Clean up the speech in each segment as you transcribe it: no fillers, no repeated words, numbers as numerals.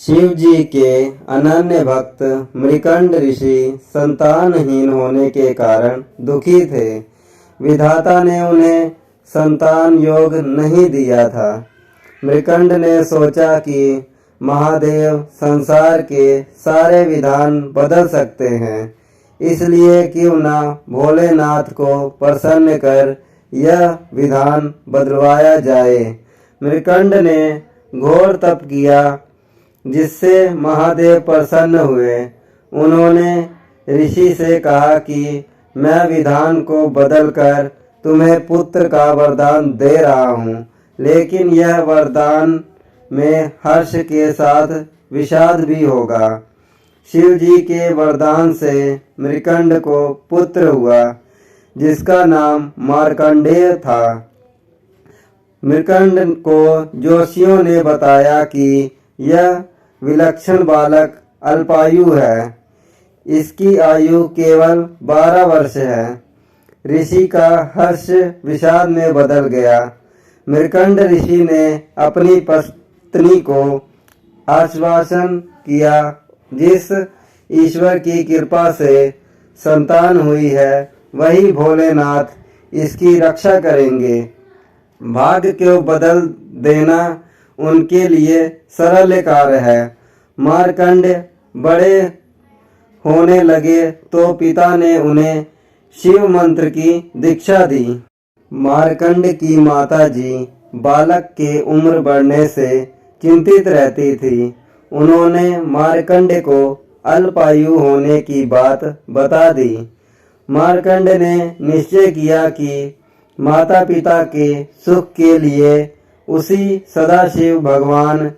शिव जी के अनन्य भक्त मृकंड ऋषि संतानहीन होने के कारण दुखी थे। विधाता ने उन्हें संतान योग नहीं दिया था। मृकंड ने सोचा कि महादेव संसार के सारे विधान बदल सकते हैं, इसलिए क्यों ना भोलेनाथ को प्रसन्न कर यह विधान बदलवाया जाए। मृकंड ने घोर तप किया, जिससे महादेव प्रसन्न हुए। उन्होंने ऋषि से कहा कि मैं विधान को बदलकर तुम्हें पुत्र का वरदान दे रहा हूँ, लेकिन यह वरदान में हर्ष के साथ विषाद भी होगा। शिव जी के वरदान से मृकंड को पुत्र हुआ, जिसका नाम मार्कंडेय था। मृकंड को जोशियों ने बताया कि यह विलक्षण बालक अल्पायु है, इसकी आयु केवल 12 वर्ष है। ऋषि का हर्ष विषाद में बदल गया। मृकंड ऋषि ने अपनी पत्नी को आश्वासन किया, जिस ईश्वर की कृपा से संतान हुई है वही भोलेनाथ इसकी रक्षा करेंगे। भाग्य को बदल देना उनके लिए सरल कार्य है। मार्कंड बड़े होने लगे तो पिता ने उन्हें शिव मंत्र की दीक्षा दी। मार्कंड की माता जी बालक के उम्र बढ़ने से चिंतित रहती थी। उन्होंने मार्कंड को अल्पायु होने की बात बता दी। मार्कंड ने निश्चय किया कि माता पिता के सुख के लिए उसी सदाशिव भगवान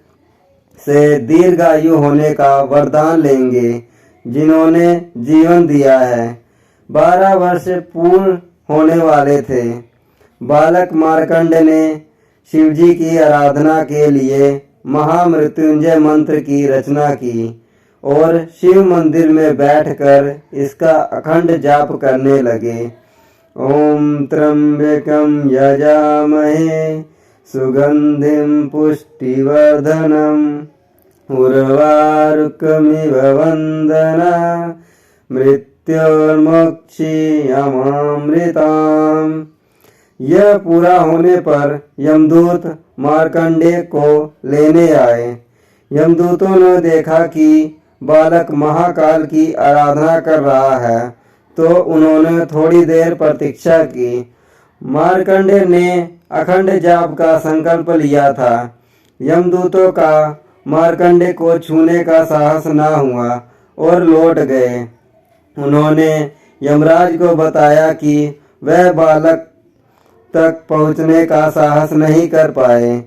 से दीर्घायु होने का वरदान लेंगे, जिन्होंने जीवन दिया है। 12 वर्ष पूर्ण होने वाले थे। बालक मार्कंड ने शिवजी की आराधना के लिए महामृत्युंजय मंत्र की रचना की और शिव मंदिर में बैठकर इसका अखंड जाप करने लगे। ओम त्र्यंबकं यजामहे सुगंधिं पुष्टिवर्धनम् उर्वारुकमिव वंदना मृत्योर्मुक्षीयमामृताम्। यह पूरा होने पर यमदूत मार्कंडेय को लेने आए। यमदूतों ने देखा कि बालक महाकाल की आराधना कर रहा है, तो उन्होंने थोड़ी देर प्रतीक्षा की। मार्कंडेय ने अखंड जाप का संकल्प लिया था। यमदूतों का मार्कंडेय को छूने का साहस न हुआ और लौट गए। उन्होंने यमराज को बताया कि वह बालक तक पहुंचने का साहस नहीं कर पाए।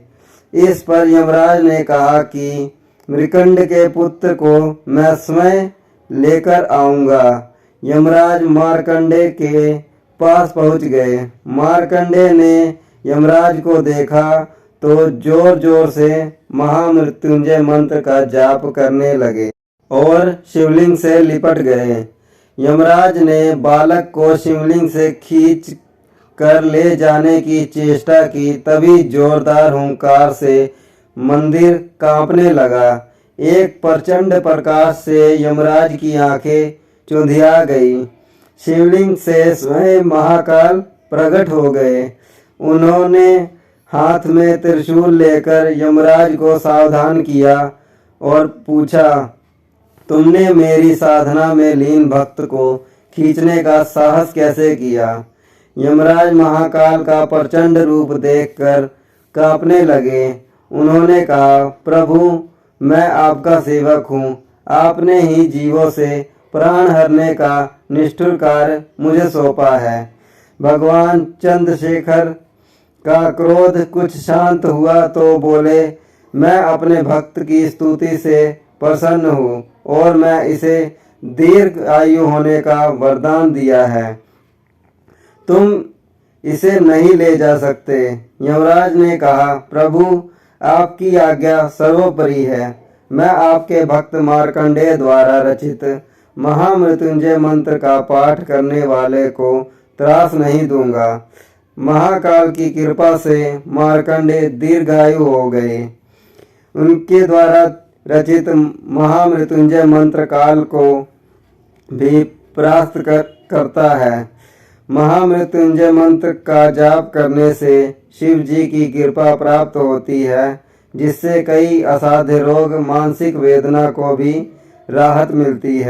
इस पर यमराज ने कहा कि मृकंड के पुत्र को मैं स्वयं लेकर आऊंगा। यमराज मार्कंडेय के पास पहुंच गए। मार्कंडेय ने यमराज को देखा तो जोर जोर से महामृत्युंजय मंत्र का जाप करने लगे और शिवलिंग से लिपट गए। यमराज ने बालक को शिवलिंग से खींच कर ले जाने की चेष्टा की, तभी जोरदार हुंकार से मंदिर कांपने लगा। एक प्रचंड प्रकाश से यमराज की आंखें चुंधिया गई। शिवलिंग से स्वयं महाकाल प्रकट हो गए। उन्होंने हाथ में त्रिशूल लेकर यमराज को सावधान किया और पूछा, तुमने मेरी साधना में लीन भक्त को खींचने का साहस कैसे किया? यमराज महाकाल का प्रचंड रूप देखकर कांपने लगे। उन्होंने कहा, प्रभु, मैं आपका सेवक हूँ। आपने ही जीवों से प्राण हरने का निष्ठुर कार्य मुझे सौंपा है। भगवान चंद्रशेखर का क्रोध कुछ शांत हुआ तो बोले, मैं अपने भक्त की स्तुति से प्रसन्न हूँ और मैं इसे दीर्घ आयु होने का वरदान दिया है। तुम इसे नहीं ले जा सकते। यमराज ने कहा, प्रभु, आपकी आज्ञा सर्वोपरि है। मैं आपके भक्त मार्कंडेय द्वारा रचित महामृत्युंजय मंत्र का पाठ करने वाले को त्रास नहीं दूंगा। महाकाल की कृपा से मार्कंडेय दीर्घायु हो गए। उनके द्वारा रचित महामृत्युंजय मंत्र काल को भी परास्त करता है। महामृत्युंजय मंत्र का जाप करने से शिव जी की कृपा प्राप्त होती है, जिससे कई असाध्य रोग, मानसिक वेदना को भी राहत मिलती है।